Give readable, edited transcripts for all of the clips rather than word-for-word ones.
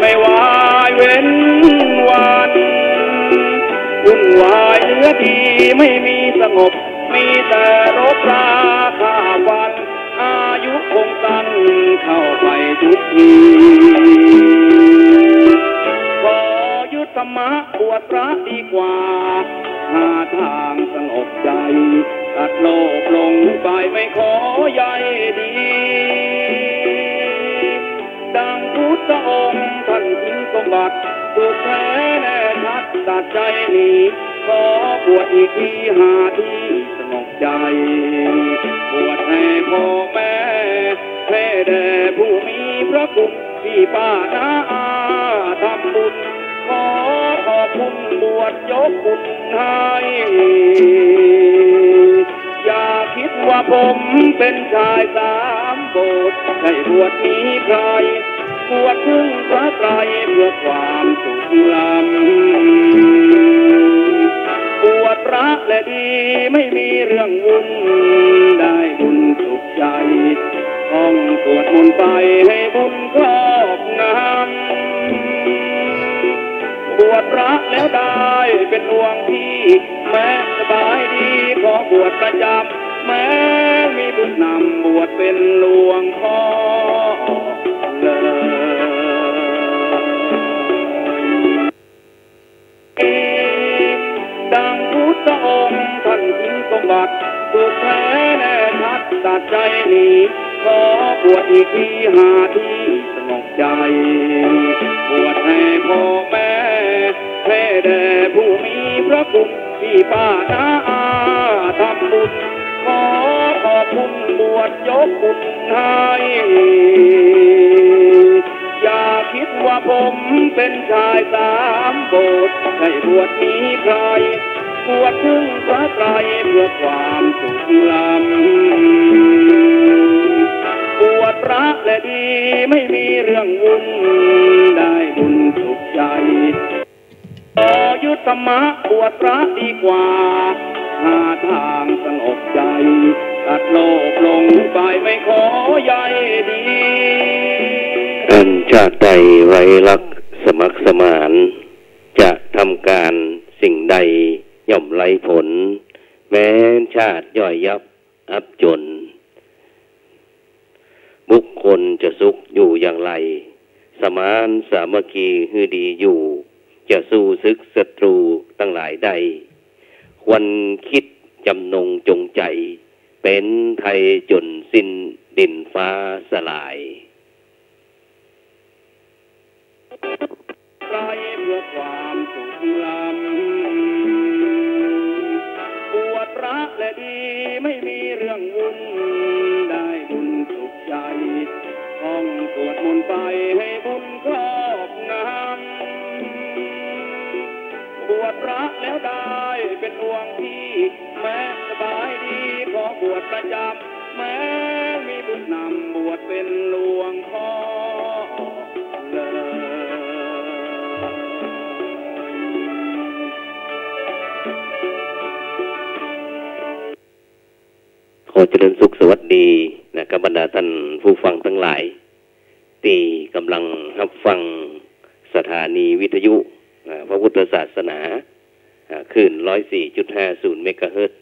ไม่วายเว้นวันวุ่นวายเหลือดีไม่มีสงบมีแต่รบราฆ่าฟันอายุคงสั้นเข้าไปทุกทีขอยุทธธรรมะบวชพระดีกว่าหาทางสงบใจตัดโลกลงไปไม่ขอใยดีดังพุทธองค์ท่านทิ้งสมบัติถูกแพ้แน่ชัดตัดใจหนีขอบวชอีกทีหาที่สงบใจบวชให้พ่อแม่ให้แด่ผู้มีพระคุณที่ป้าน้าอาทำบุญขอขอบคุณบวชยกบุญให้อย่าคิดว่าผมเป็นชายสามโบสถ์ให้บวชหนีใครบวชถึงพระไตรเพื่อความสุขล้ำบวชพระและดีไม่มีเรื่องวุ่นได้บุญสุขใจต้องสวดมนต์ไปให้บุญครอบงำบวชพระแล้วได้เป็นหลวงพี่ แม้สบายดีขอบวชประจำแม้มีบุญนำบวชเป็นหลวงพ่อดังพุทธองค์ท่านทิ้งสมบัติสุขแท้แน่ชัดตัดใจนี้ขอบวชอีกทีหาที่สงบใจบวชให้พ่อแม่ให้แด่ผู้มีพระคุณที่ป้าน้าอาทำบุญขอขอบคุณบวชยกบุญให้อย่าคิดว่าผมเป็นชายสามโบสถ์ให้บวชมีใครบวชถึงพระไตรเพื่อความสุขล้ำบวชพระและดีไม่มีเรื่องวุ่นได้บุญสุขใจยุทธธรรมะบวชพระดีกว่าหาทางสงบใจตัดโลภลงไปไม่ขอใยดีอันชาติใดไว้รักสมัครสมานจะทำการสิ่งใดย่อมไร้ผลแม้ชาติย่อยยับอับจนบุคคลจะสุขอยู่อย่างไรสมานสามัคคีฮือดีอยู่จะสู้ศึกศัตรูตั้งหลายใดควรคิดจำนงจงใจเป็นไทยจนสิ้นดินฟ้าสลายไรเพื่อความสุขล้ำบวชพระและดีไม่มีเรื่องวุ่นได้บุญสุขใจท่องสวดมนต์ไปให้บุญครอบงำบวชพระแล้วได้เป็นดวงที่แม้สบายดีขอบวชประจำแม้มีบุญนำบวชเป็นหลวงพ่อขอเจริญสุขสวัสดีกับบรรดาท่านผู้ฟังทั้งหลายที่กำลังรับฟังสถานีวิทยุพระพุทธศาสนาคลื่น 104.50 เมกะเฮิรตซ์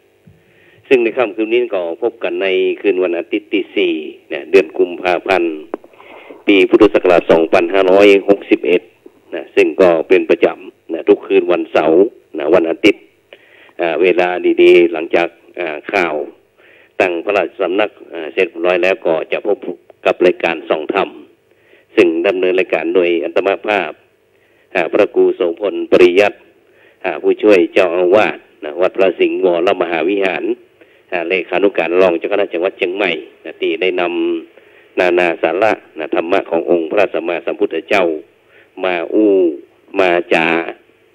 ซึ่งในค่ำคืนนี้ก็พบกันในคืนวันอาทิตย์ที่4เดือนกุมภาพันธ์ปีพุทธศักราช 2561ซึ่งก็เป็นประจำทุกคืนวันเสาร์วันอาทิตย์เวลาดีๆหลังจากข่าวตั้งพระราชสำนักเสร็จร้อยแล้วก็จะพบกับรายการส่องธรรมซึ่งดำเนินรายการโดยอัตมาภาพพระครูโสพลปริยัติผู้ช่วยเจ้าอาวาสวัดพระสิงห์วรมหาวิหารเลขานุการรองเจ้าคณะจังหวัดเชียงใหม่ที่ได้นำนาสาระธรรมะขององค์พระสัมมาสัมพุทธเจ้ามามาจา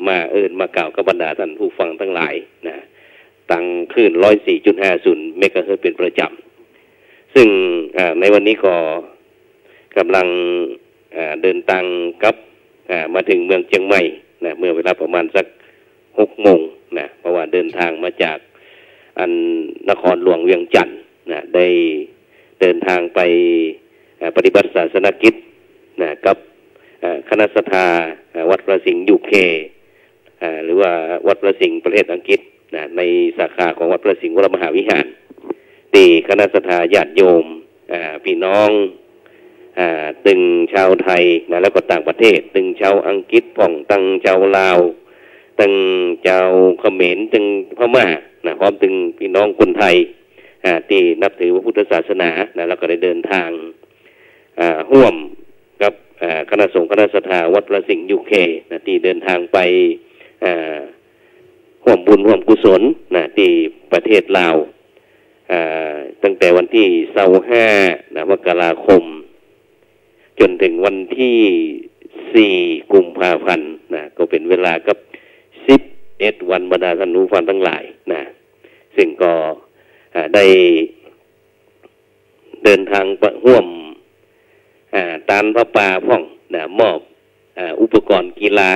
มามากล่าวกับบรรดาท่านผู้ฟังทั้งหลายตั้งคลื่น 104.50 เมกะเฮิรตซ์เป็นประจำซึ่งในวันนี้ก็กำลังเดินทางกับมาถึงเมืองเชียงใหม่เมื่อเวลาประมาณสัก 6 โมงเพราะว่าเดินทางมาจากนครหลวงเวียงจันทร์ได้เดินทางไปปฏิบัติศาสนกิจกับคณะศรัทธาวัดพระสิงห์ยูเคหรือว่าวัดพระสิงห์ประเทศอังกฤษในสาขาของวัดพระสิงห์วรมหาวิหารที่คณะศรัทธาญาติโยมพี่น้องตึงชาวไทยแล้วก็ต่างประเทศตึงชาวอังกฤษผ่องตึงชาวลาวตึงชาวเขมรตึงพม่าพร้อมตึงพี่น้องคนไทยที่นับถือพระพุทธศาสนาแล้วก็ได้เดินทางร่วมกับคณะสงฆ์คณะศรัทธาวัดพระสิงห์ยูเคที่เดินทางไปร่วมบุญร่วมกุศลที่ประเทศลาวตั้งแต่วันที่25มกราคมจนถึงวันที่4กุมภาพันธ์ก็เป็นเวลากับ11วันบรรดาท่านผู้ฟังทั้งหลายซึ่งก็ได้เดินทางร่วมตานพระป่าพ่องมอบอุปกรณ์กีฬา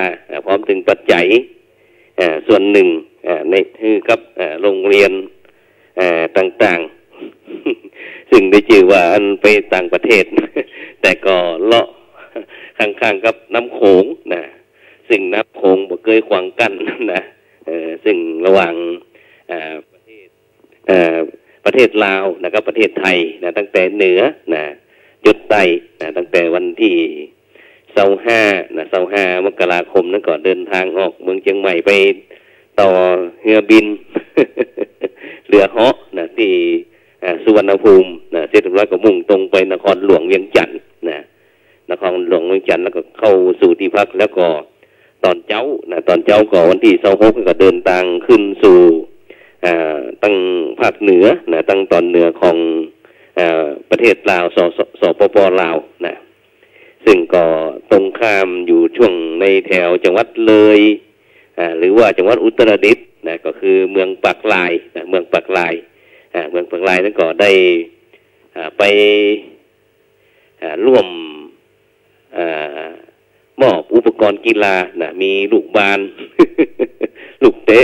พร้อมถึงปัจจัยส่วนหนึ่งในคือกับโรงเรียนต่างๆซึ่งได้ชื่อว่าอันไปต่างประเทศแต่ก็เลาะข้างๆกับน้ำโขงซึ่งน้ำโขงบ่เคยขวางกั้น ซึ่งระหว่างประเทศลาวนะครับประเทศไทยนะตั้งแต่เหนือนะจดใต้นะตั้งแต่วันที่25มกราคมนั้นก็เดินทางออกเมืองเชียงใหม่ไปต่อเรือบิน เรือเหาะนะที่สุวรรณภูมินะเสร็จเรียบร้อยก็มุ่งตรงไปนครหลวงเวียงจันทร์นะนครหลวงเวียงจันทร์แล้วก็เข้าสู่ที่พักแล้วก็ตอนเช้าก็วันที่26ก็เดินทางขึ้นสู่ตั้งภาคเหนือนะตั้งตอนเหนือของประเทศลาวสปป.ลาวนะซึ่งก็ตรงข้ามอยู่ช่วงในแถวจังหวัดเลยหรือว่าจังหวัดอุตรดิตถ์นะก็คือเมืองปากลายนะเมืองปากลายนั้นก็ได้ไปร่วมมอบอุปกรณ์กีฬานะมีลูกบาส ลูกเตะ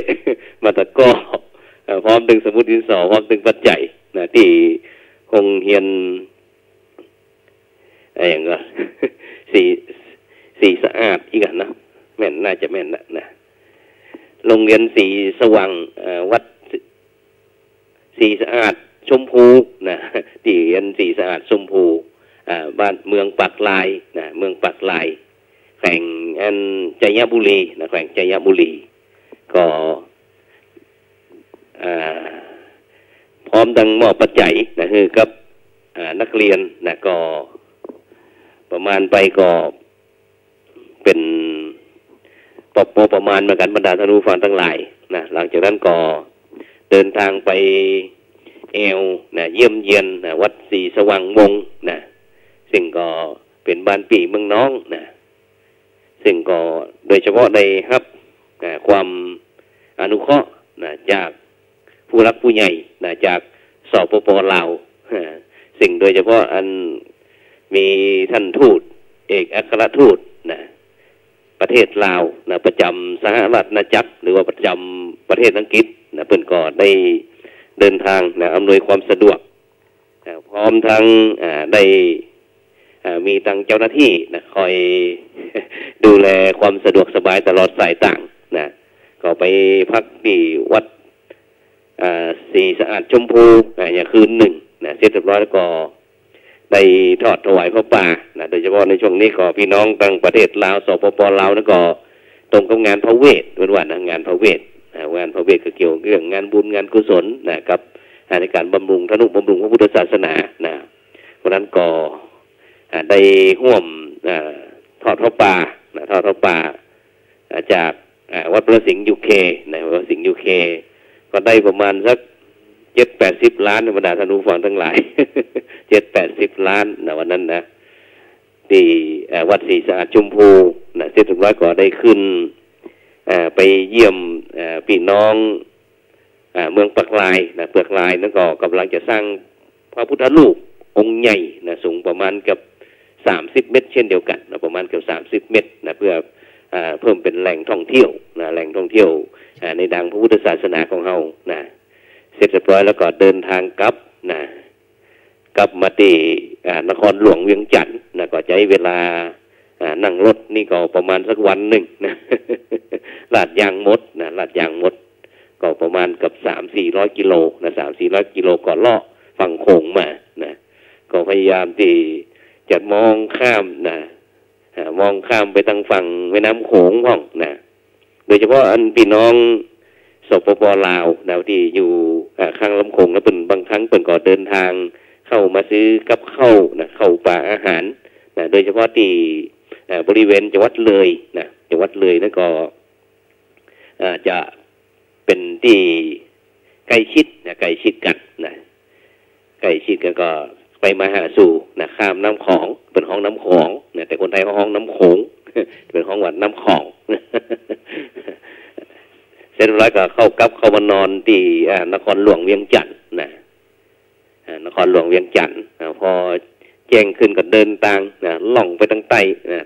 มาตะก้อพร้อมดึงสมุดดินสอพร้อมดึงปัจจัยนะที่คงเฮียนอย่างก็สีสะอาดอีกนะแม่นน่าจะแม่นนะโรงเรียนสีสว่างวัดสีสะอาดชมพูนะที่เรียนสีสะอาดชมพูบ้านเมืองปากลายนะเมืองปากลายแขวงชัยบุรีนะแขวงชัยบุรีก็พร้อมดังมอบปัจจัยนะคือกับนักเรียนนะก็ประมาณไปก็เป็นประมาณเหมือนกันบรรดาท่านผู้ฟังทั้งหลายนะหลังจากนั้นก็เดินทางไปนะเยี่ยมเยียนนะวัดศรีสว่างวงนะซึ่งก็เป็นบ้านปีเมืองน้องนะซึ่งก็โดยเฉพาะได้รับความอนุเคราะห์นะจากผู้รักผู้ใหญ่นะจากสปป.ลาวสิ่งโดยเฉพาะมีท่านทูตเอกอัครทูตนะประเทศลาวนะประจำสหรัฐอาณาจักรหรือว่าประจำประเทศอังกฤษนะเพิ่นก็ได้เดินทางนะอำนวยความสะดวกนะพร้อมทั้งได้มีทางเจ้าหน้าที่นะคอย ดูแลความสะดวกสบายตลอดสายต่างนะก็ไปพักที่วัดสีสะอาดชมพูอย่างคืนหนึ่งนะเสร็จเรียบร้อยแล้วก็ได้ทอดถวายพระป่านะโดยเฉพาะในช่วงนี้ก็พี่น้องต่างประเทศลาวสปป.ลาวแล้วก็ตรงกับงานพระเวทเป็นวันงานพระเวทงานพระเวทก็เกี่ยวเรื่องงานบุญงานกุศลนะครับในการบำรุงพระพุทธศาสนานะเพราะนั้นก็ได้ร่วมทอดพระป่าทอดพระป่าจากวัดพระสิงห์ยูเคนะวัดพระสิงห์ยูเคก็ได้ประมาณสัก70-80 ล้านในบรรดาท่านผู้ฟังทั้งหลาย 70-80 ล้านนะวันนั้นนะที่วัดศรีสะอาดชมพูนะเสร็จเรียบร้อยก็ได้ขึ้นไปเยี่ยมพี่น้องเมืองปากลายนะปากลายนั่นก็กำลังจะสร้างพระพุทธรูปองค์ใหญ่นะสูงประมาณกับ30 เมตรเช่นเดียวกันนะประมาณกับ30 เมตรนะเพื่อเพิ่มเป็นแหล่งท่องเที่ยวนะแหล่งท่องเที่ยวในดังพระพุทธศาสนาของเรานะเสร็จเรียบร้อยแล้วก็เดินทางกลับมาที่นครหลวงเวียงจันทร์นะก็ใช้เวลานั่งรถนี่ก็ประมาณสักวันหนึ่งนะ ลาดยางมดก็ประมาณกับ300-400 กิโลนะ300-400 กิโลก่อนเลาะฝั่งโขงมานะก็พยายามที่จะมองข้ามไปทางฝั่งแม่น้ำโขงห้องนะโดยเฉพาะพี่น้องสปป.ลาวนะที่อยู่ข้างลำโขงแล้วเป็นบางครั้งเป็นก็เดินทางเข้ามาซื้อกับข้าวนะเข้าป่าอาหารนะโดยเฉพาะที่บริเวณจังหวัดเลยนะจังหวัดเลยนั่นก็จะเป็นที่ใกล้ชิดกันนะใกล้ชิดกันก็ไปมาหาสู่นะข้ามน้ำของเป็นห้องน้ำของนะแต่คนไทยเขาห้องน้ำโขง เป็นห้องวัดน้ำของ เสร็จแล้วก็เข้ามานอนที่นครหลวงเวียงจันทร์นะนครหลวงเวียงจันทร์พอแจ้งขึ้นก็เดินทางล่องไปทางใต้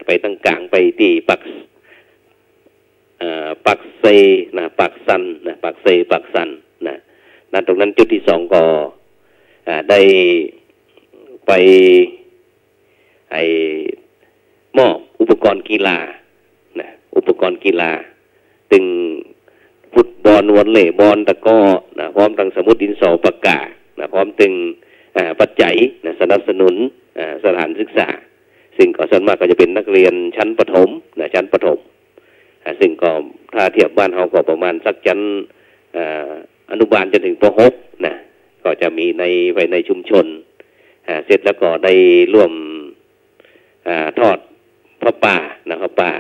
ไปทางกลางไปที่ปักเซนะปักซันนะปักเซปักซันนะนั่นตรงนั้นจุดที่2ก็ได้ไปมอบอุปกรณ์กีฬานะอุปกรณ์กีฬาตึง บอลวอลเลย์บอลตะก้อนะพร้อมทั้งสมุดดินสอปากกานะพร้อมถึงปัจจัยนะสนับสนุนสถานศึกษาซึ่งก็ส่วนมากก็จะเป็นนักเรียนชั้นประถมนะชั้นประถมซึ่งก็ถ้าเทียบบ้านเราก็ประมาณสักชั้นอนุบาลจนถึงป .6 นะก็จะมีไว้ในชุมชนเสร็จแล้วก็ได้ร่วมทอดพระป่านะครับป่า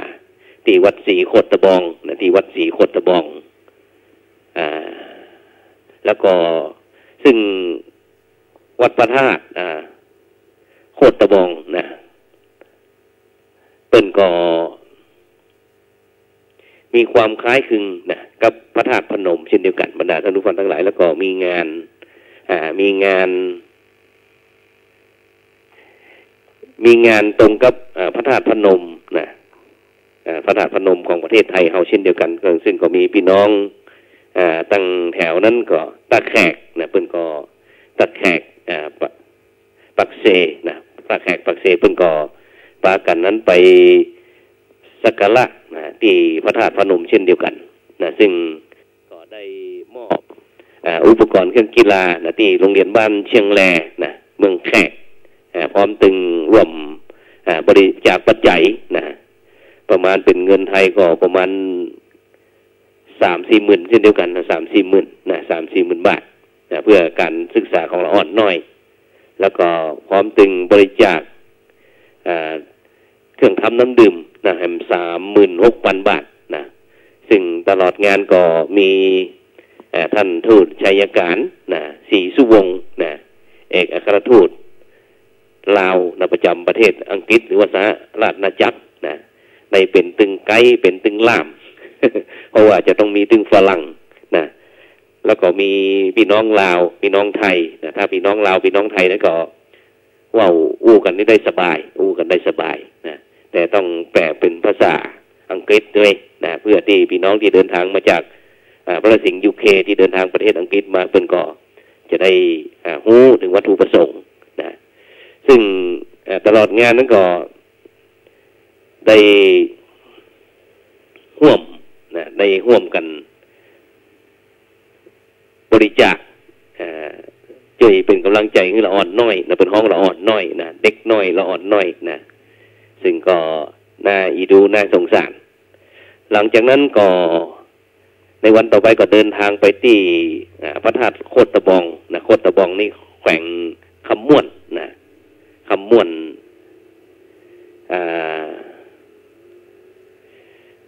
ที่วัดศรีโคตะบองนะที่วัดศรีโคตะบองแล้วก็ซึ่งวัดพระธาตุโคตะบองนะเปิ้นก็มีความคล้ายคลึงนะกับพระธาตุพนมเช่นเดียวกันบรรดาท่านผู้ฟังทั้งหลายแล้วก็มีงานตรงกับพระธาตุพนมนะพระธาตุพนมของประเทศไทยเฮาเช่นเดียวกันซึ่งก็มีพี่น้องตั้งแถวนั้นก็ตะแขกนะเพิ่นก็ตะแขกปักเซนะตะแขกปักเซเพิ่นก็ปากันนั้นไปสักการะนะที่พระธาตุพนมเช่นเดียวกันนะซึ่งก็ได้มอบอุปกรณ์เครื่องกีฬานะที่โรงเรียนบ้านเชียงแลนะเมืองแขกพร้อมตึงร่วมบริจาคปัจจัยนะประมาณเป็นเงินไทยก็ประมาณ 3-4 หมื่นเช่นเดียวกันนะ 3-4 หมื่นนะ 3-4 หมื่นบาทนะเพื่อการศึกษาของเราอ่อนน้อยแล้วก็พร้อมตึงบริจาคเครื่องทำน้ำดื่มนะแห่ง 36,000 บาทนะซึ่งตลอดงานก็มีท่านทูตชัยการนะศรีสุวงศ์นะเอกอัครทูตลาวนะประจำประเทศอังกฤษหรือว่าสหราชอาณาจักรนะในเป็นตึงไกด์เป็นตึงล่าม เพราะว่าจะต้องมีตึงฝรั่งนะแล้วก็มีพี่น้องลาวพี่น้องไทยนะถ้าพี่น้องลาวพี่น้องไทยนั้นก็ว้าวอู้กันได้สบายอู้กันได้สบายนะแต่ต้องแปลเป็นภาษาอังกฤษด้วยนะเพื่อที่พี่น้องที่เดินทางมาจากประสิงห์ UK ที่เดินทางประเทศอังกฤษมาเพิ่นก็จะได้รู้ถึงวัตถุประสงค์นะซึ่งตลอดงานนั้นก็ได้ร่วมกันบริจาคช่วยเป็นกำลังใจให้ละอ่อนน้อยนะเป็นห้องละอ่อนน้อยนะเด็กน้อยละอ่อนน้อยนะซึ่งก็น่าอีดูน่าสงสารหลังจากนั้นก็ในวันต่อไปก็เดินทางไปที่พระธาตุโคตะบองนะโคตะบองนี่แขวงคำม่วนนะคำม่วน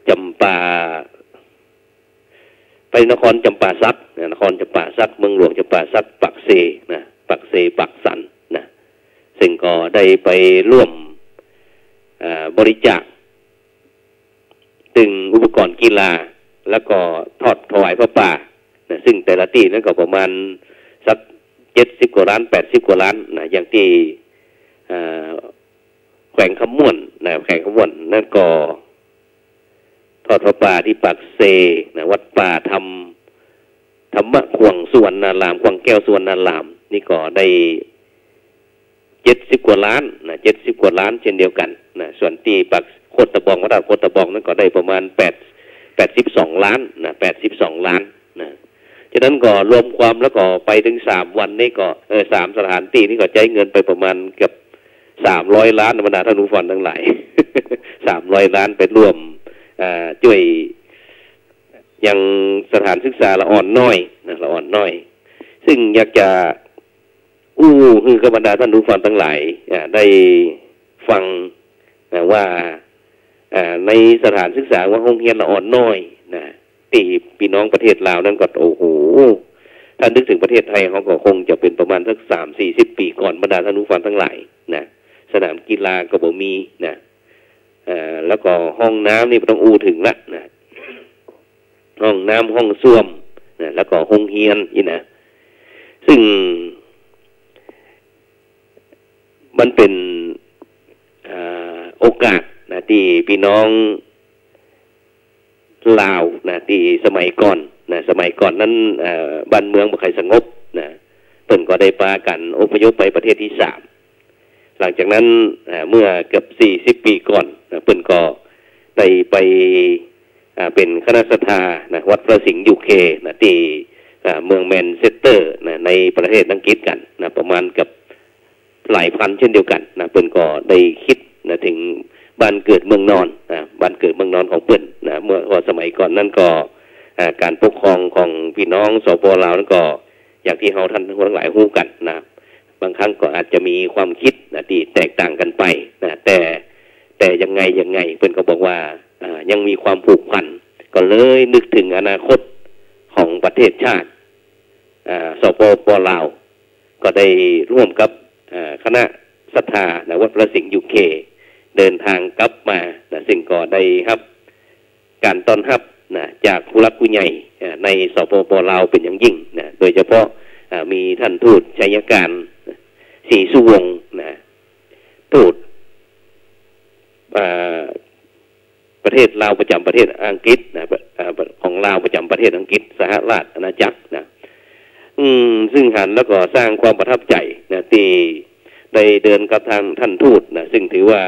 จำปาไปนครจำปาสักนครจำปาสักเมืองหลวงจำปาสักปักเซนะปักเซปักสันนะซึ่งก็ได้ไปร่วมบริจาคตึงอุปกรณ์กีฬาแล้วก็ทอดถวายพระป่านะซึ่งแต่ละที่นั้นก็ประมาณสัก70 กว่าล้าน80 กว่าล้านนะอย่างที่แขวงคำม่วนนะแขวงคำม่วนนั่นก็ทอดพระป่าที่ปักเซนะวัดป่าธรรมะขวงสุวรรณารามขวงแก้วสุวรรณารามนี่ก็ได้70 กว่าล้านนะ70 กว่าล้านเช่นเดียวกันนะส่วนที่ปักโคตะบองวัดโคตะบองนั้นก็ได้ประมาณ82 ล้านนะ82 ล้านนะฉะนั้นก็รวมความแล้วก็ไปถึง3 วันนี่ก็3 สถานที่นี่ก็ใช้เงินไปประมาณเกือบ300 ล้านบรรดาท่านผู้ฟังทั้งหลาย 300 ล้านไปร่วมช่วยยังสถานศึกษาละอ่อนน้อยนะละอ่อนน้อยซึ่งอยากจะคือกบรรดาท่านผู้ฟังทั้งหลายได้ฟังว่าในสถานศึกษาว่าโรงเรียนละอ่อนน้อยนะที่พี่น้องประเทศลาวนั้นก็โอ้โหถ้านึกถึงประเทศไทยเขาก็คงจะเป็นประมาณสัก30-40 ปีก่อนบรรดาท่านผู้ฟังทั้งหลายนะสนามกีฬาก็บ่มีนะแล้วก็ห้องน้ำนี่ต้องถึงละนะห้องน้ำห้องส้วมนะแล้วก็ห้องเรียนนี่นะซึ่งมันเป็นโอกาสนะที่พี่น้องลาวนะที่สมัยก่อนนั้นบ้านเมืองบ่ค่อยสงบนะเพิ่นก็ได้พากันอพยพไปประเทศที่3หลังจากนั้นเมื่อเกือบ40 ปีก่อนนะเพิ่นก็ได้ไป เป็นคณะสัทธานะวัดพระสิงห์ยูเคนะที่เมืองแมนเชสเตอร์นะในประเทศอังกฤษกันนะประมาณกับหลายพันเช่นเดียวกันนะเปิ้นก็ได้คิดนะถึงบ้านเกิดเมืองนอนนะบ้านเกิดเมืองนอนของเปิ้นนะเมื่อสมัยก่อนนั้นก็การปกครองของพี่น้องสปลาวนั้นก็อย่างที่ท่านทั้งหลายรู้กันนะบางครั้งก็อาจจะมีความคิดนะที่แตกต่างกันไปนะแต่ยังไงเปิ้นก็บอกว่ายังมีความผูกพันก็เลยนึกถึงอนาคตของประเทศชาติสปป.ลาวก็ได้ร่วมกับคณะศรัทธานะวัดพระสิงห์ยูเคเดินทางกลับมานะซึ่งก็ได้ครับการต้อนรับนะจากผู้รักผู้ใหญ่ในสปป.ลาวเป็นอย่างยิ่งนะโดยเฉพาะมีท่านทูตชัยการศรีสุวงศ์นะทูตประเทศลาวประจำประเทศอังกฤษนะของลาวประจำประเทศอังกฤษสหราชอาณาจักรนะซึ่งหันแล้วก็สร้างความประทับใจนะที่ได้เดินกับทางท่านทูตนะซึ่งถือว่า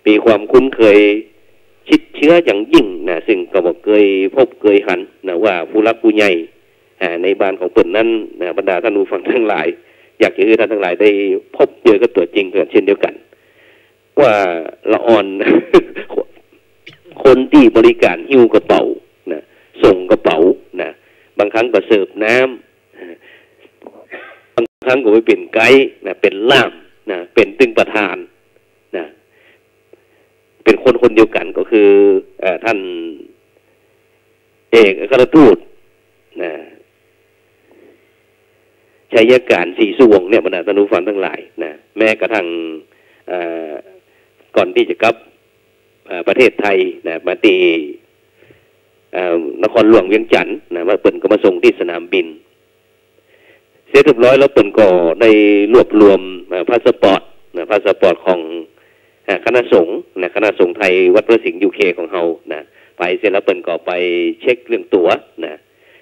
มีความคุ้นเคยชิดเชื้ออย่างยิ่งนะซึ่งก็บอกเคยพบเคยหันนะว่าผู้รักผู้ใหญ่ในบ้านของเปิ่นนั้นนะบรรดาท่านผู้ฟังทั้งหลายอยากจะให้ท่านทั้งหลายได้พบเจอกับตัวจริงเช่นเดียวกันว่าละอ่อน คนที่บริการหิ้วกระเป๋านะส่งกระเป๋านะบางครั้งก็เสิร์ฟน้ำบางครั้งก็ไปเป็นไกด์นะเป็นล่ามนะเป็นตึงประธานนะเป็นคนเดียวกันก็คือท่านเอกอัครทูตนะชัยการศรีสุวงศ์เนี่ยบรรดาท่านผู้ฟังทั้งหลายนะแม้กระทั่งก่อนที่จะกลับประเทศไทยนะมาตีนครหลวงเวียงจันทร์นะมาเปิ่นก็มาส่งที่สนามบินเสร็จเรียบร้อยแล้วเปิ่นก็ได้รวบรวมพาสปอร์ตนะพาสปอร์ตของคณะสงฆ์นะคณะสงฆ์ไทยวัดพระสิงห์ยูเคของเฮานะไปเสร็จแล้วเปิ่นก็ไปเช็คเรื่องตั๋วนะ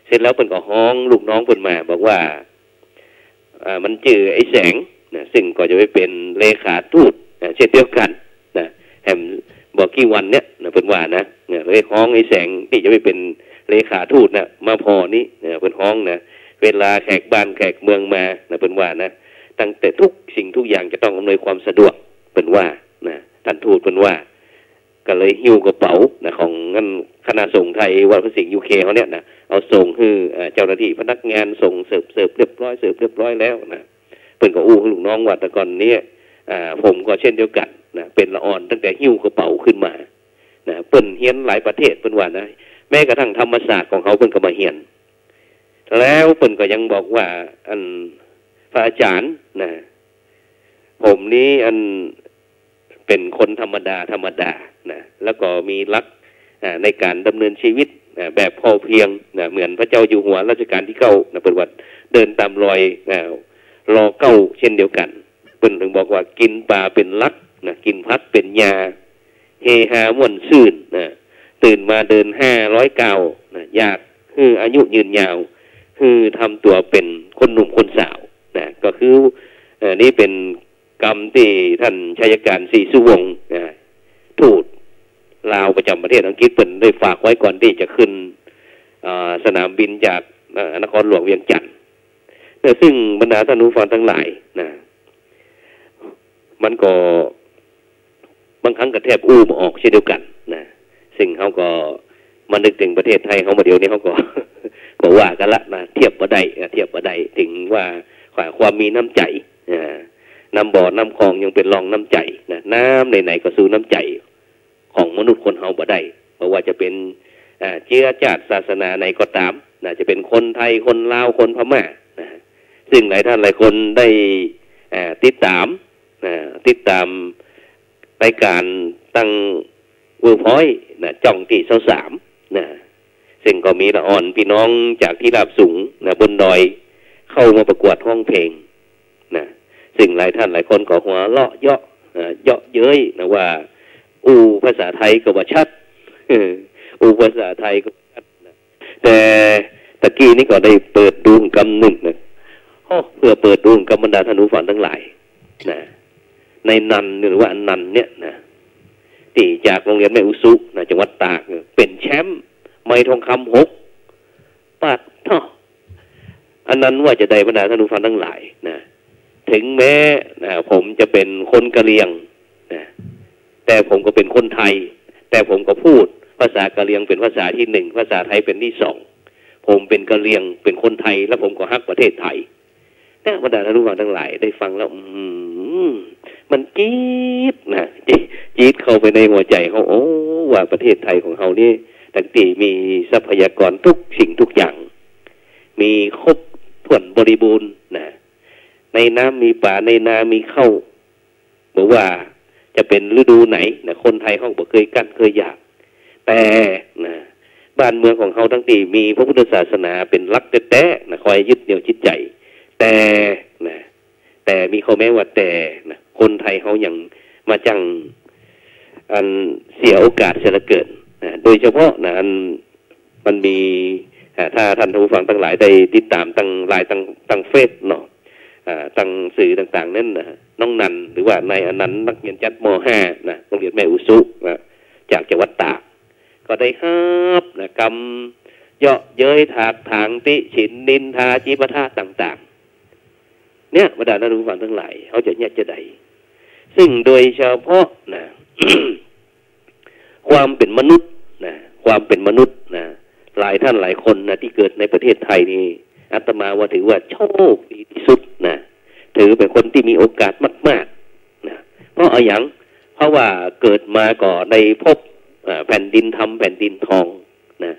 เสร็จแล้วเปิ่นก็ฮ้องลูกน้องเปิ่นมาบอกว่ามันจื่อไอ้แสงนะซึ่งก็จะไปเป็นเลขาทูตนะเช่นเดียวกันนะแฮมบอกกี่วันเนี่ยนะเพิ่นว่านะเลยฮ้องไอ้แสงที่จะไปเป็นเลขาทูตนะมาพอนี้นะเพิ่นฮ้องนะเวลาแขกบ้านแขกเมืองมานะเพิ่นว่านะตั้งแต่ทุกสิ่งทุกอย่างจะต้องอำนวยความสะดวกเพิ่นว่านะท่านทูตเพิ่นว่าก็เลยหิ้วกระเป๋านะของคณะสงฆ์ไทยวัดพระสิงห์ยูเคเขาเนี่ยนะเอาส่งให้เจ้าหน้าที่พนักงานส่งเสิร์ฟเรียบร้อยแล้วนะเพิ่นก็อู้ลูกน้องว่าแต่ก่อนนี้ผมก็เช่นเดียวกันนะเป็นละอ่อนตั้งแต่หิ้วกระเป๋าขึ้นมานะเปิ้นเฮียนหลายประเทศเปิ้นว่านะแม้กระทั่งธรรมศาสตร์ของเขาเปิ้นก็มาเฮียนแล้วเปิ้นก็ยังบอกว่าพระอาจารย์นะผมนี้เป็นคนธรรมดานะแล้วก็มีหลักในการดำเนินชีวิตแบบพอเพียงนะเหมือนพระเจ้าอยู่หัวรัชกาลที่9นะเปิ้นว่าเดินตามรอยรอเก้าเช่นเดียวกันเปิ้นถึงบอกว่ากินปลาเป็นลักนะกินพักเป็นยาเฮฮาม่วนซื่นนะตื่นมาเดิน500 ก้าวนะอยากคืออายุยืนยาวคือทำตัวเป็นคนหนุ่มคนสาวนะก็คือนี่เป็นกรรมที่ท่านชัยการศรีสุวงศ์นะทูตลาวประจำประเทศอังกฤษเปิ้นได้ฝากไว้ก่อนที่จะขึ้นสนามบินจากนครหลวงเวียงจันทร์ซึ่งบรรดาท่านผู้ฟังทั้งหลายนะมันก็บางครั้งก็แทบอู้มาออกเช่นเดียวกันนะซึ่งเขาก็มานึกถึงประเทศไทยเขามาเดียวนี้เขาก็ บอกว่ากันละนะเทียบบ่ได้ถึงว่าความมีน้ำใจน้ำบ่อน้ำคลองยังเป็นรองน้ำใจนะน้ำไหนๆก็สู้น้ำใจของมนุษย์คนเฮาบ่ได้เพราะว่าจะเป็นเชื้อชาติศาสนาไหนก็ตามนะจะเป็นคนไทยคนลาวคนพม่านะซึ่งหลายท่านหลายคนได้ติดตามรายการตั้งเวิร์คพอยต์นะจ่องที่23นะซึ่งก็มีละอ่อนพี่น้องจากที่ราบสูงนะบนดอยเข้ามาประกวดห้องเพลงนะซึ่งหลายท่านหลายคนก็หัวเราะเยาะเย้ยนะว่าภาษาไทยก็ว่าชัดภาษาไทยก็ชัดนะแต่ตะกี้นี่ก็ได้เปิดดวงกำหนึ่งนะเพื่อเปิดดวงกำบรรดาท่านผู้ฟังทั้งหลายนะในนันหรือว่านันเนี่ยนะที่จากโรงเรียนแม่อุสุนะจังหวัดตากเป็นแชมป์ ไม้ทองคำ6 บาทเนาะอันนั้นว่าจะได้บรรดาท่านผู้ฟังทั้งหลายนะถึงแม้นะผมจะเป็นคนกะเหรี่ยงนะแต่ผมก็เป็นคนไทยแต่ผมก็พูดภาษากะเหรี่ยงเป็นภาษาที่1ภาษาไทยเป็นที่2ผมเป็นกะเหรี่ยงเป็นคนไทยแล้วผมก็ฮักประเทศไทยแต่บรรดาท่านผู้ฟังทั้งหลายได้ฟังแล้วมันจี๊ดนะจี๊ดเข้าไปในหัวใจเขาโอ้ว่าประเทศไทยของเขานี่ตั้งแต่มีทรัพยากรทุกสิ่งทุกอย่างมีครบถ้วนบริบูรณ์นะในน้ำมีป่าในนามีข้าวบอกว่าจะเป็นฤดูไหนนะคนไทยเขาบอกเคยกั้นเคยอยากแต่นะบ้านเมืองของเขาทั้งที่มีพระพุทธศาสนาเป็นหลักแท้ๆนะคอยยึดเหนี่ยวจิตใจแต่นะแต่มีข้อแม้ว่าแต่นะคนไทยเขายังมาจังอันเสียโอกาสเสียเหลือเกินนะโดยเฉพาะนะอันมันมีถ้าท่านผู้ฟังทั้งหลายได้ติดตามตั้งไลน์ตั้งเฟซเนาะตั้งสื่อต่างๆนั่นนะน้องนันหรือว่านายอนันต์นักเรียนชั้นม.5 นะโรงเรียนแม่อุสุนะจากจังหวัดตากก็ได้ฮับนะกำเยาะเย้ยถากถางติฉินนินทาจีปะทะต่างๆเนี่ยบรรดาท่านผู้ฟังทั้งหลายเขาจะเนี่ยจะได้ซึ่งโดยเฉพาะนะ ความเป็นมนุษย์นะความเป็นมนุษย์นะหลายท่านหลายคนนะที่เกิดในประเทศไทยนี่อาตมาว่าถือว่าโชคดีที่สุดนะถือเป็นคนที่มีโอกาสมากๆนะเพราะอย่างเพราะว่าเกิดมาก่อในพบแผ่นดินทำแผ่นดินทองนะ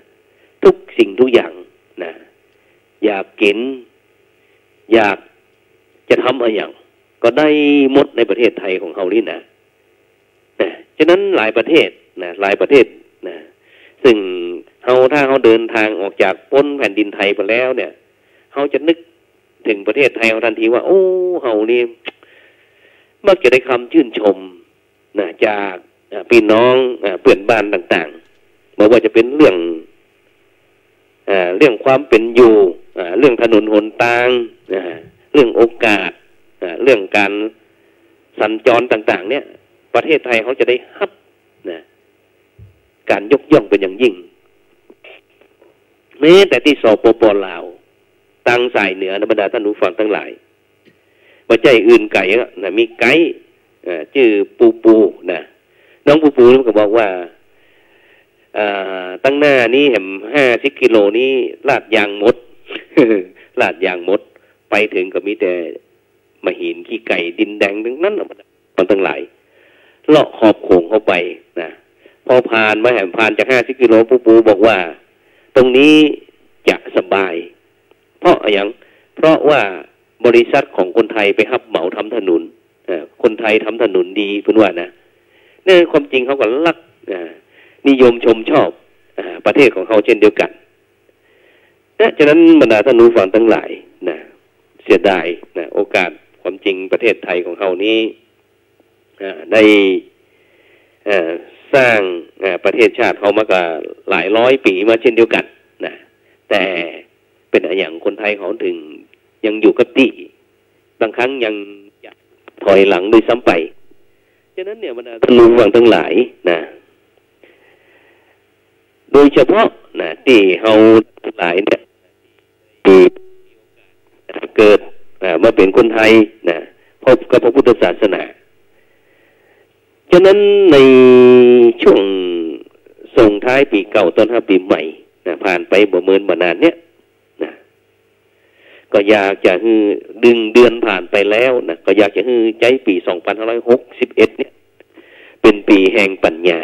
ทุกสิ่งทุกอย่างนะอยากกินอยากจะทำอะไรอย่างก็ได้หมดในประเทศไทยของเขานี่นะฉะนั้นหลายประเทศนะหลายประเทศนะซึ่งถ้าเขาเดินทางออกจากพ้นแผ่นดินไทยไปแล้วเนี่ยเขาจะนึกถึงประเทศไทยทันทีว่าโอ้เฮานี่มักจะได้คำชื่นชมนะจากพี่น้องเพื่อนบ้านต่างๆไม่ว่าจะเป็นเรื่องความเป็นอยู่เรื่องถนนหนทางเรื่องโอกาสเรื่องการสัญจรต่างๆเนี่ยประเทศไทยเขาจะได้ฮับนะการยกย่องเป็นอย่างยิ่งแม้แต่ที่สปป.ลาวทางสายเหนือนะบรรดาท่านผู้ฟังทั้งหลายบ่ใจอื่นไก่นะมีไก่ชื่อปูนะน้องปูนี่ก็บอกว่าตั้งหน้านี่เห็น50 กิโลนี่ลาดยางมด ลาดยางมดไปถึงก็มีแต่มาหินขี้ไก่ดินแดงทั้งนั้นมันทั้งหลายเลาะขอบโขงเข้าไปนะพอผ่านมาแห่ผ่านจาก50 กิโลปูบอกว่าตรงนี้จะสบายเพราะว่าบริษัทของคนไทยไปรับเหมาทำถนนคนไทยทำถนนดีเพื่อนว่านะเนี่ยความจริงเขาก็รักนิยมชมชอบประเทศของเขาเช่นเดียวกันนะฉะนั้นบรรดาท่านผู้ฟังทั้งหลายนะเสียดายนะโอกาสความจริงประเทศไทยของเขานี้ได้สร้างประเทศชาติเขามาก็หลายร้อยปีมาเช่นเดียวกันนะแต่เป็นอย่างคนไทยเขาถึงยังอยู่กับที่บางครั้งยังถอยหลังด้วยซ้ำไปฉะนั้นเนี่ยบรรดาท่านผู้ฟังทั้งหลายนะโดยเฉพาะนะที่เขาทั้งหลายเนี่ยเกิดมาเป็นคนไทยนะพบกับพระพุทธศาสนาฉะนั้นในช่วงส่งท้ายปีเก่าต้อนรับปีใหม่นะผ่านไปบ่เมินบ่นานเนี่ยนะก็อยากจะดึงเดือนผ่านไปแล้วนะก็อยากจะใจปี2561เนี่ยเป็นปีแห่งปัญญา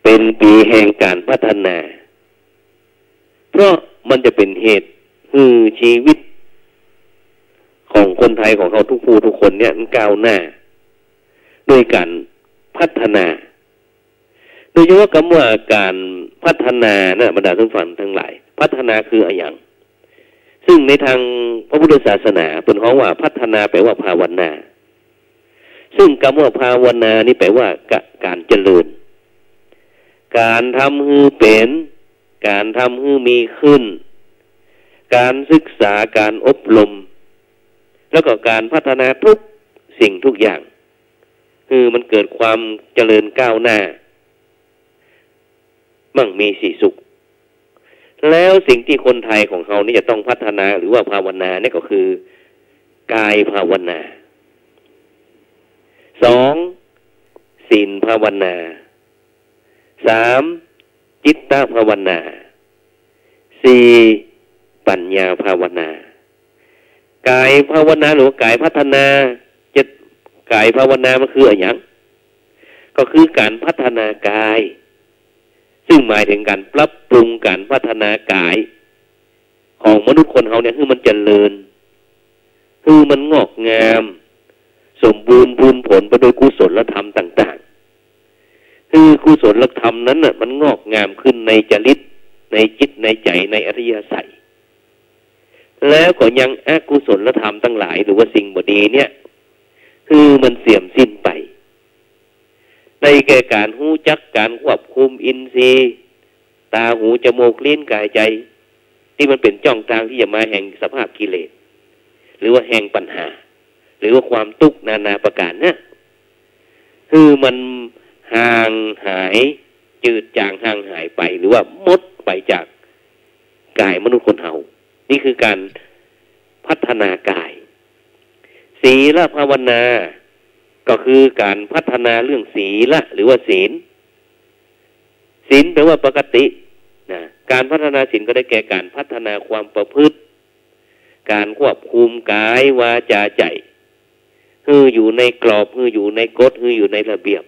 เป็นปีแห่งการพัฒนาเพราะมันจะเป็นเหตุชีวิตของคนไทยของเขาทุกผู้ทุกคนเนี่ยก้าวหน้าด้วยการพัฒนาโดยเฉพาะคำว่าการพัฒนานะบรรดาท่านผู้ฟังทั้งหลายพัฒนาคืออะไรอย่างซึ่งในทางพระพุทธศาสนาเป็นคำว่าพัฒนาแปลว่าภาวนาซึ่งคำว่าภาวนานี่แปลว่าการเจริญการทำให้เป็นการทำให้มีขึ้นการศึกษาการอบรมแล้วก็การพัฒนาทุกสิ่งทุกอย่างคือมันเกิดความเจริญก้าวหน้า มั่งมีสีสุขแล้วสิ่งที่คนไทยของเขานี่จะต้องพัฒนาหรือว่าภาวนาเนี่ยก็คือกายภาวนาสองศีลภาวนาสามจิตตภาวนาสี่ปัญญาภาวนา กายภาวนาหรือกายพัฒนาจะกายภาวนามันคืออะไรอย่างก็คือการพัฒนากายซึ่งหมายถึงการปรับปรุงการพัฒนากายของมนุษย์คนเราเนี่ยคือมันเจริญคือมันงอกงามสมบูรณ์พูนผลไปโดยกุศลธรรมต่างๆคือกุศลธรรมนั้นน่ะมันงอกงามขึ้นในจริตในจิตในใจในอริยสัยแล้วก็ยังอกุศลธรรมทั้งหลายหรือว่าสิ่งบ่ดีเนี่ยคือมันเสื่อมสิ้นไปในแก่การหูจักการควบคุมอินทรีย์ตาหูจมูกลิ้นกายใจที่มันเป็นจ้องทางที่จะมาแห่งสภาพกิเลสหรือว่าแห่งปัญหาหรือว่าความทุกข์นานาประการเนี่ยคือมันห่างหายจืดจางห่างหายไปหรือว่าหมดไปจากกายมนุษย์คนเฮานี่คือการพัฒนากายศีลภาวนาก็คือการพัฒนาเรื่องศีลหรือว่าศีลแปลว่าปกตินะการพัฒนาศีลก็ได้แก่การพัฒนาความประพฤติการควบคุมกายวาจาใจคืออยู่ในกรอบคืออยู่ในกฎคืออยู่ในระเบียบ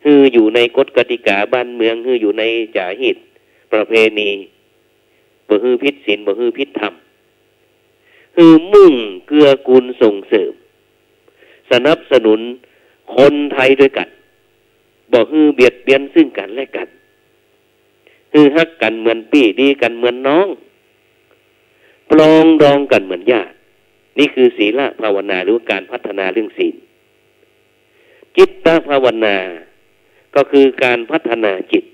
คืออยู่ในกฎกติกาบ้านเมืองคืออยู่ในจารีตประเพณีบ่ฮือผิดศีลบ่ฮือผิดธรรมคือมุ่งเกื้อกูลส่งเสริมสนับสนุนคนไทยด้วยกันบ่ฮือเบียดเบียนซึ่งกันและกันคือฮักกันเหมือนพี่ดีกันเหมือนน้องปรองดองกันเหมือนญาตินี่คือศีลภาวนาหรือการพัฒนาเรื่องศีลจิตตภาวนาก็คือการพัฒนาจิต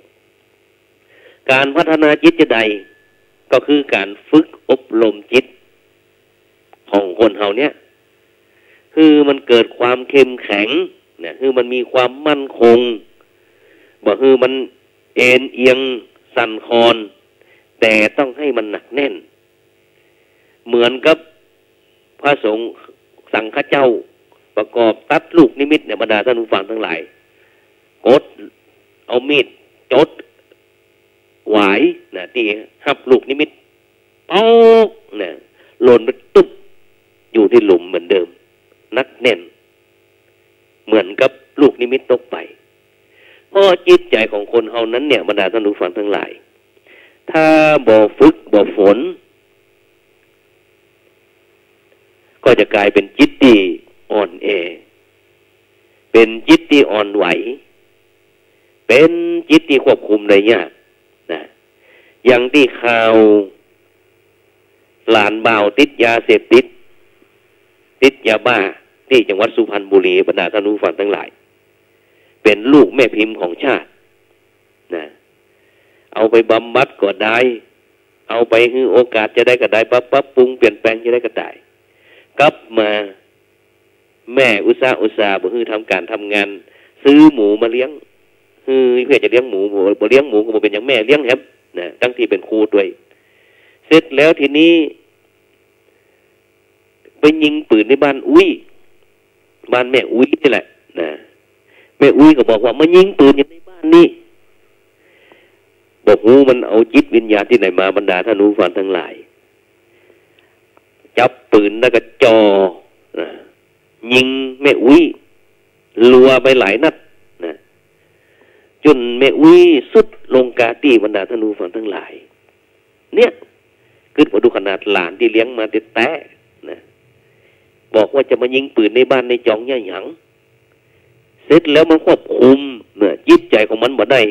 การพัฒนาจิตจะใดก็คือการฝึกอบรมจิตของคนเฮาเนี่ยคือมันเกิดความเข้มแข็งเนี่ยคือมันมีความมั่นคงบ่คือมันเอ็นเอียงสั่นคลอนแต่ต้องให้มันหนักแน่นเหมือนกับพระสงฆ์สังฆเจ้าประกอบตัดลูกนิมิตเนี่ยบรรดาท่านผู้ฟังทั้งหลายกดเอามีดจดหวายนะที่หับลูกนิมิตเป้าเนี่ยหล่นไปตุ๊บอยู่ที่หลุมเหมือนเดิมนักแน่นเหมือนกับลูกนิมิตตกไปเพราะจิตใจของคนเฮานั้นเนี่ยบรรดาท่านผู้ฟังทั้งหลายถ้าบ่ฝึกบ่ฝนก็จะกลายเป็นจิตที่อ่อนแอเป็นจิตที่อ่อนไหวเป็นจิตที่ควบคุมได้ยากนะอย่างที่ข่าวหลานบ่าวติดยาเสพติดยาบ้าที่จังหวัดสุพรรณบุรีบรรดาท่านผู้ฟังทั้งหลายเป็นลูกแม่พิมพ์ของชาตินะเอาไปบำบัดก็ได้เอาไปให้โอกาสจะได้ก็ได้ปรับปรุงเปลี่ยนแปลงจะได้ก็ได้กลับมาแม่อุตสาห์บ่ฮือทำการทำงานซื้อหมูมาเลี้ยงคือเพื่อจะเลี้ยงหมูบ่เลี้ยงหมูก็บ่เป็นอย่างแม่เลี้ยงแฮมนะตั้งที่เป็นครูด้วยเสร็จแล้วทีนี้ไปยิงปืนในบ้านบ้านแม่นี่แหละนะแม่ก็บอกว่ามายิงปืนอยู่ในบ้านนี่บอกหูมันเอาจิตวิญญาณที่ไหนมาบรรดาท่านผู้ฟังทั้งหลายจับปืนแล้วก็จ่อนะยิงแม่รัวไปหลายนัดนะจนแม่สุดลงกาตี้บรรดาท่านผู้ฟังทั้งหลายเนี่ยขึ้นมาดูขนาดหลานที่เลี้ยงมาแท้ๆนะบอกว่าจะมายิงปืนในบ้านในจองหยังเสร็จแล้วมันควบคุมเนี่ยจิตใจของมันบ่ได้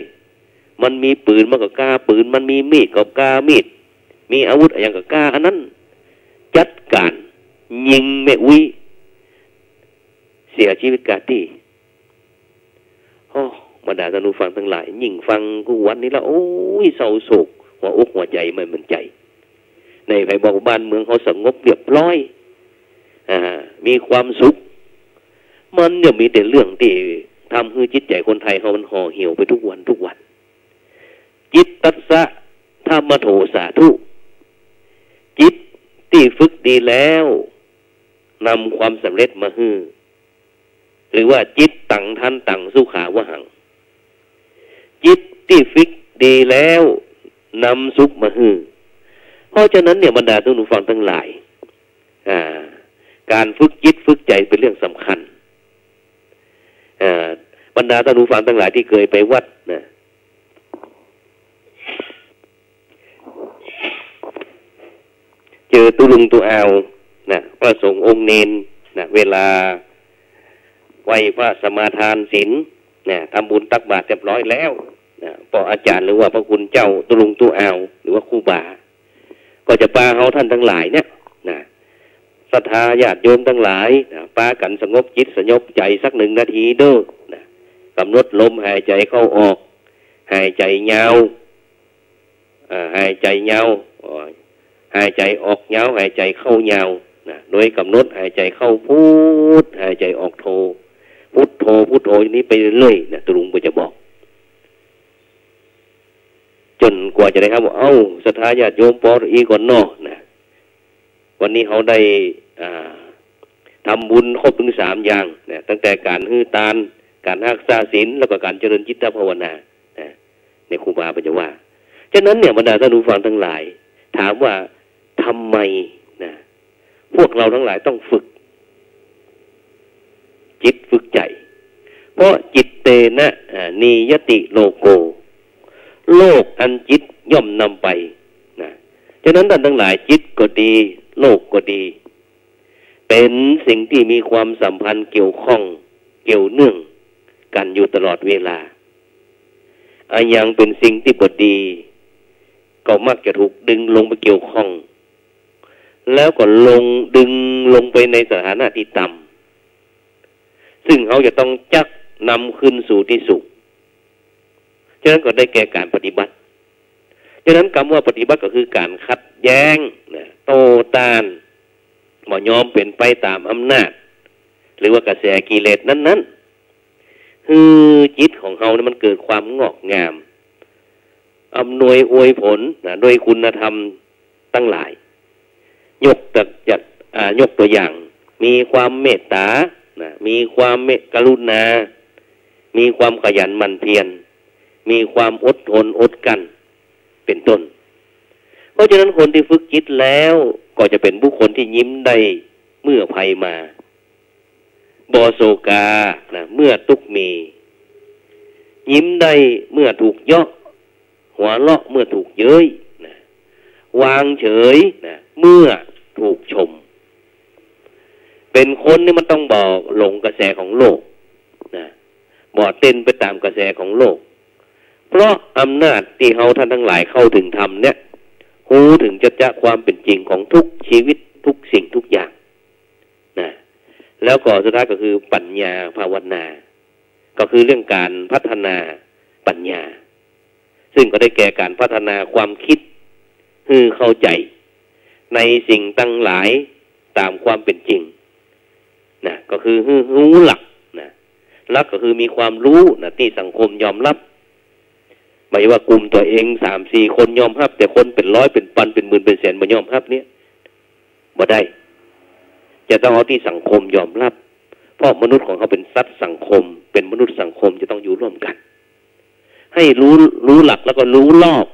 มันมีปืนมันก็กล้าปืนมันมีมีดก็กล้ามีดมีอาวุธอย่างก็กล้าอันนั้นจัดการยิงแม่เสียชีวิตกาตี้บรรดาท่านผู้ฟังทั้งหลายยิ่งฟังกูวันนี้แล้วโอ้ยเศร้าโศกหัวอกหัวใจไม่เหมือนใจในไผบอกบ้านเมืองเขาสงบเรียบร้อยมีความสุขมันเนี่ยมีแต่เรื่องที่ทำให้จิตใจคนไทยเขามันห่อเหี่ยวไปทุกวัน จิตตัสสะธรรมโทสาธุจิตที่ฝึกดีแล้วนำความสำเร็จมาให้หรือว่าจิตตั้งทันตั้งสุขาวหังจิตที่ฝึกดีแล้วนำสุขมาให้เพราะฉะนั้นเนี่ยบรรดาท่านผู้ฟังทั้งหลายการฝึกจิตฝึกใจเป็นเรื่องสำคัญบรรดาท่านผู้ฟังทั้งหลายที่เคยไปวัดนะเจอตุลุงตุอาวนะพระสงฆ์องค์เนนนะเวลาไหว้พระสมาทานศีลนะทำบุญตักบาตรเรียบร้อยแล้วนะพออาจารย์หรือว่าพระคุณเจ้าตุลุงตุอาวหรือว่าครูบาก็จะปาเขาท่านทั้งหลายเนี่ยนะศรัทธาญาติโยมทั้งหลายนะปากันสงบจิตสงบใจสัก1 นาทีเด้อนะกำหนดลมหายใจเข้าออกหายใจยาวหายใจยาวหายใจออกยาวหายใจเข้ายาวนะโดยกำหนดหายใจเข้าพุทหายใจออกโทพุทโธพุทโธอย่างนี้ไปเรื่อยนะตรุงก็จะบอกจนกว่าจะได้ครับว่าศรัทธาญาติโยมปออีก่อนนอกนะวันนี้เขาได้ทำบุญครบถึง3 อย่างนะตั้งแต่การฮื้อตานการรักษาศีลแล้วก็การเจริญจิตภาวนานะในครูบาปัญญว่าฉะนั้นเนี่ยบรรดาท่านผู้ฟังทั้งหลายถามว่าทำไมนะพวกเราทั้งหลายต้องฝึกจิตฝึกใจเพราะจิตเตนะนียติโลโกโลกอันจิตย่อมนำไปนะฉะนั้นท่านทั้งหลายจิตก็ดีโลกก็ดีเป็นสิ่งที่มีความสัมพันธ์เกี่ยวข้องเกี่ยวเนื่องกันอยู่ตลอดเวลาอย่างเป็นสิ่งที่บดีก็มักจะถูกดึงลงไปเกี่ยวข้องแล้วก็ดึงลงไปในสถานะที่ต่ำซึ่งเขาจะต้องจักนำขึ้นสู่ที่สุขฉะนั้นก็ได้แก่การปฏิบัติฉะนั้นคำว่าปฏิบัติก็คือการขัดแย้งโต้ต้านบ่ยอมเป็นไปตามอำนาจหรือว่ากระแสกิเลสนั้นๆคือจิตของเขาเนี่ยมันเกิดความงอกงามอำนวยอวยผลโดยคุณธรรมตั้งหลายยกตัวอย่างมีความเมตตามีความกรุณามีความขยันหมั่นเพียรมีความอดทนอดกั้นเป็นต้นเพราะฉะนั้นคนที่ฝึกจิตแล้วก็จะเป็นบุคคลที่ยิ้มได้เมื่อภัยมาบอโศกาเมื่อทุกข์มียิ้มได้เมื่อถูกย่อหัวเราะเมื่อถูกเย้ยวางเฉยเมื่อถูกชมเป็นคนนี่มันต้องบอกหลงกระแสของโลกบอกเต้นไปตามกระแสของโลกเพราะอำนาจที่เขาท่านทั้งหลายเข้าถึงธรรมเนี่ยรู้ถึงจะความเป็นจริงของทุกชีวิตทุกสิ่งทุกอย่างนะแล้วก็สุดท้ายก็คือปัญญาภาวนาก็คือเรื่องการพัฒนาปัญญาซึ่งก็ได้แก่การพัฒนาความคิดคือเข้าใจในสิ่งตั้งหลายตามความเป็นจริงนะก็คือรู้หลักนะหลักก็คือมีความรู้นะที่สังคมยอมรับไม่ว่ากลุ่มตัวเอง3-4 คนยอมรับแต่คนเป็น100เป็นพันเป็นหมื่นเป็นแสนมายอมรับเนี่ยบ่ได้จะต้องเอาที่สังคมยอมรับเพราะมนุษย์ของเขาเป็นสัตว์สังคมเป็นมนุษย์สังคมจะต้องอยู่ร่วมกันให้รู้หลักแล้วก็รู้รอบ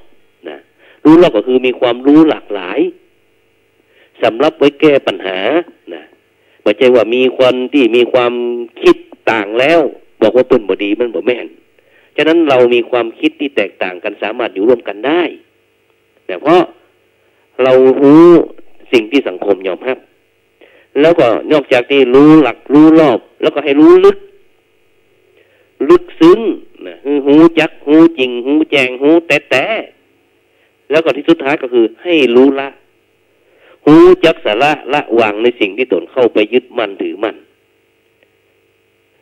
นะรู้รอบก็คือมีความรู้หลากหลายสำหรับไว้แก้ปัญหานะไม่ใช่ว่ามีคนที่มีความคิดต่างแล้วบอกว่าเป็นบ่ดีมันบ่แม่นฉะนั้นเรามีความคิดที่แตกต่างกันสามารถอยู่ร่วมกันได้แต่เพราะเรารู้สิ่งที่สังคมยอมรับแล้วก็นอกจากที่รู้หลักรู้รอบแล้วก็ให้รู้ลึกซึ้งนะหูจักหูจริงหูแจงหูแต่แล้วก็ที่สุดท้ายก็คือให้รู้ละหูจักสาระละวางในสิ่งที่ตนเข้าไปยึดมั่นถือมั่น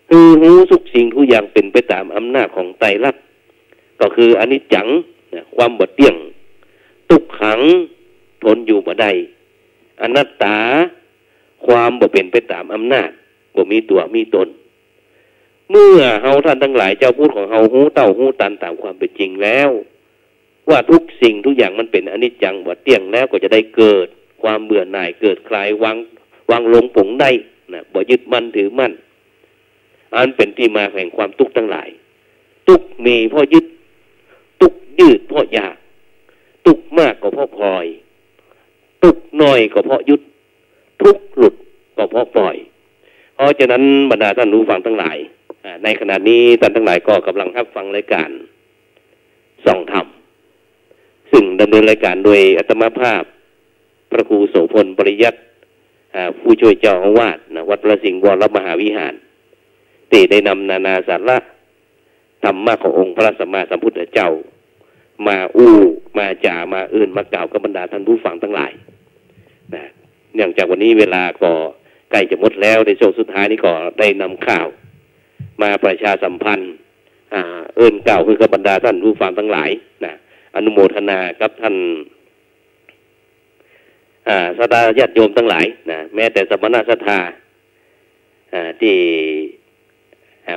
คือรู้ทุกสิ่งทุกอย่างเป็นไปตามอำนาจของไตรลักษณ์ก็คืออนิจจังความบ่เที่ยงทุกขังทนอยู่บ่ได้อนัตตาความบ่เป็นไปตามอำนาจบ่มีตัวมีตนเมื่อเฮาท่านทั้งหลายเจ้าพูดของเฮาหูเต้าหูตันตามความเป็นจริงแล้ว ว่าทุกสิ่งทุกอย่างมันเป็นอนิจจังบ่เที่ยงแล้วก็จะได้เกิดความเบื่อหน่ายเกิดคลายวางลงปลงได้นะบ่ยึดมั่นถือมั่นอันเป็นที่มาแห่งความทุกข์ทั้งหลายทุกข์มีเพราะยึดทุกข์ยืดเพราะอยากทุกข์มากก็เพราะพลอยทุกข์น้อยก็เพราะยึดทุกข์หลุดก็เพราะปล่อยเพราะฉะนั้นบรรดาท่านรู้ฟังทั้งหลายในขณะนี้ท่านทั้งหลายก็กำลังรับฟังรายการส่องธรรมซึ่งดำเนินรายการโดยอาตมาภาพพระครูโสพลปริยัติผู้ช่วยเจ้าอาวาสวัดพระสิงห์วรมหาวิหารที่ได้นำนานาสาระธรรมะขององค์พระสัมมาสัมพุทธเจ้ามามาจ่ามามากล่าวกับบรรดาท่านผู้ฟังทั้งหลายนะเนื่องจากวันนี้เวลาก็ใกล้จะหมดแล้วในช่วงสุดท้ายนี้ก็ได้นำข่าวมาประชาสัมพันธ์กล่าวคือกับบรรดาท่านผู้ฟังทั้งหลายนะอนุโมทนากับท่านศรัทธาญาติโยมทั้งหลายนะแม้แต่สมณศรัทธาที่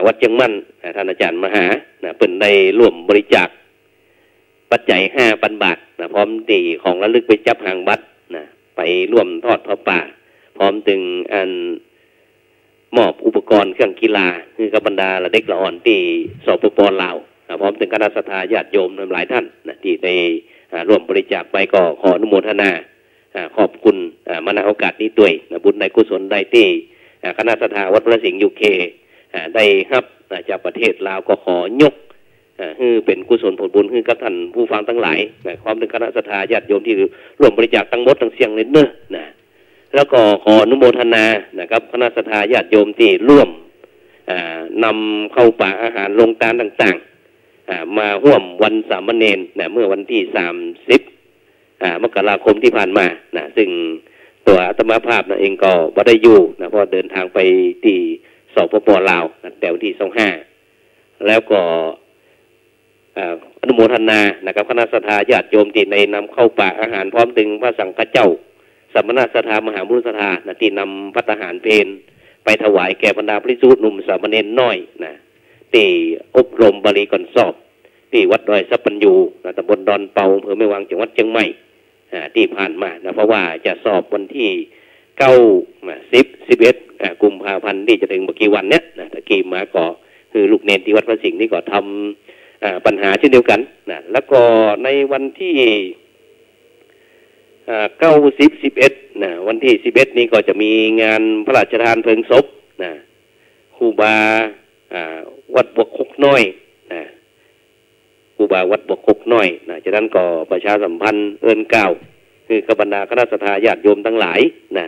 วัดเชียงมั่นท่านอาจารย์มหาเป็นได้ร่วมบริจาคปัจจัย 5,000 บาทนะพร้อมตีของระลึกไปจับหางบัตรนะไปร่วมทอดพระป่าพร้อมถึงมอบอุปกรณ์เครื่องกีฬาคือกับบรรดาเด็กละอ่อนที่สปป.ลาวพร้อมถึงคณะศรัทธาญาติโยมหลายท่านนะที่ได้ร่วมบริจาคไปก็ขออนุโมทนาขอบคุณมาณโอกาสนี้ด้วยนะบุญในกุศลใดที่คณะศรัทธาวัดพระสิงห์ยูเคได้รับจากประเทศลาวก็ขอยกคือเป็นกุศลผลบุญคือกับท่านผู้ฟังทั้งหลายนะพร้อมถึงคณะศรัทธาญาติโยมที่ร่วมบริจาคทั้งหมดทั้งเสียงเนื้อนะแล้วก็ขออนุโมทนานะครับคณะศรัทธาญาติโยมที่ร่วมนำเข้าป่าอาหารลงทานต่างๆมาร่วมวันสามเณรนะเมื่อวันที่30มกราคมที่ผ่านมานะซึ่งตัวอาตมาภาพนะเองก็บ่ได้อยู่นะเพราะเดินทางไปที่สปป.ลาวนะแต่วันที่25แล้วก็อนุโมทนานะครับคณะศรัทธาญาติโยมที่ในนำเข้าป่าอาหารพร้อมถึงพระสังฆเจ้าสมณศรัทธามหาบุรุษศรัทธานะที่นำภัตตาหารเพลไปถวายแก่บรรดาภิกษุหนุ่มสามเณรน้อยนะที่อบรมบาลีก่อนสอบที่วัดดอยสัพพัญญูนะตำบลดอนเปาอำเภอแม่วางจังหวัดเชียงใหม่ที่ผ่านมานะเพราะว่าจะสอบวันที่11 กุมภาพันธ์ที่จะถึงเมื่อกี้วันเนี้ยนะตะกี้มาก็คือลูกเนนที่วัดพระสิงห์นี่ก็ทำปัญหาเช่นเดียวกันนะแล้วก็ในวันที่11นะวันที่11นี้ก็จะมีงานพระราชทานเพลิงศพนะครูบาวัดบวกคกน้อยนะครูบาวัดบวกคกน้อยนะฉะนั้นก็ประชาสัมพันธ์กล่าวคือกับบรรดาคณะศรัทธาญาติโยมทั้งหลายนะ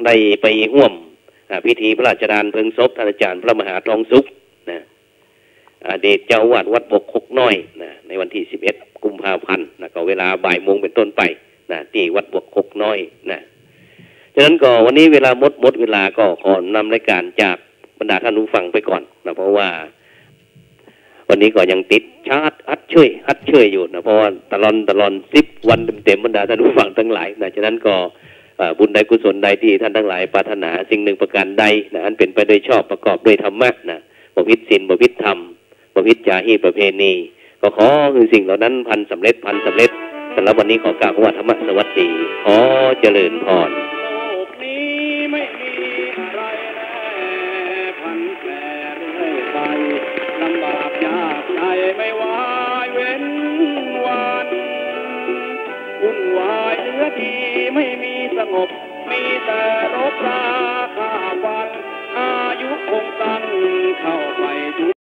ได้ไปร่วมพิธีพระราชทานเพลิงศพท่านอาจารย์พระมหาทองสุขนะอดีตเจ้าอาวาสวัดบกคกน้อยนะในวันที่11 กุมภาพันธ์นะก็เวลาบ่ายโมงเป็นต้นไปนะที่วัดบกคกน้อยนะฉะนั้นก็วันนี้เวลาหมดเวลาก็ขอนำรายการจากบรรดาท่านผู้ฟังไปก่อนนะเพราะว่าวันนี้ก็ยังติดชาร์จอัดเชยอยู่นะเพราะว่าตลอด10 วันเต็มบรรดาท่านผู้ฟังทั้งหลายนะฉะนั้นก็บุญใดกุศลใดที่ท่านทั้งหลายปรารถนาสิ่งหนึ่งประการใดนะอันเป็นไปโดยชอบประกอบด้วยธรรมะนะบ่ผิดศีลบ่ผิดธรรมบ่ผิดจารีตประเพณีก็ขอคือสิ่งเหล่านั้นพันสำเร็จสำหรับวันนี้ขอกล่าวว่าธรรมะสวัสดีขอเจริญพรโลกนี้ไม่มีอะไรแน่พันแปรเรื่อยไปลำบากยากใจไม่วายเว้นวันวุ่นวายเหลือดีไม่มีสงบมีแต่รบราฆ่าฟันอายุคงสั้นเข้า